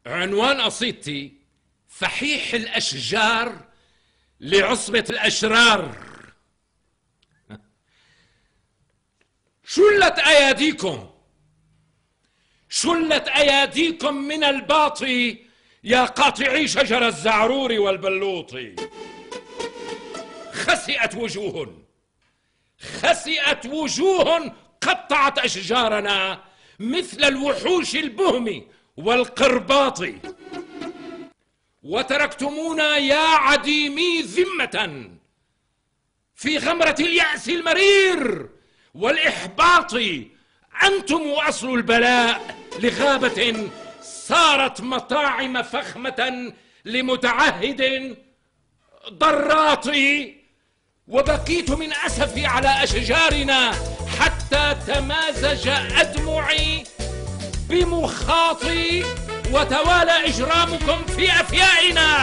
عنوان قصيدتي فحيح الأشجار لعصبة الأشرار. شلت أياديكم، شلت أياديكم من الباطي يا قاطعي شجر الزعرور والبلوط. خسئت وجوه، خسئت وجوه قطعت أشجارنا مثل الوحوش البهم والقرباط. وتركتمونا يا عديمي ذمة في غمرة اليأس المرير والإحباط. أنتم أصل البلاء لغابة صارت مطاعم فخمة لمتعهد ضراط. وبكيت من أسفي على أشجارنا حتى تمازج أدمعي بمخاطي وتوالى إجرامكم في أفيائنا.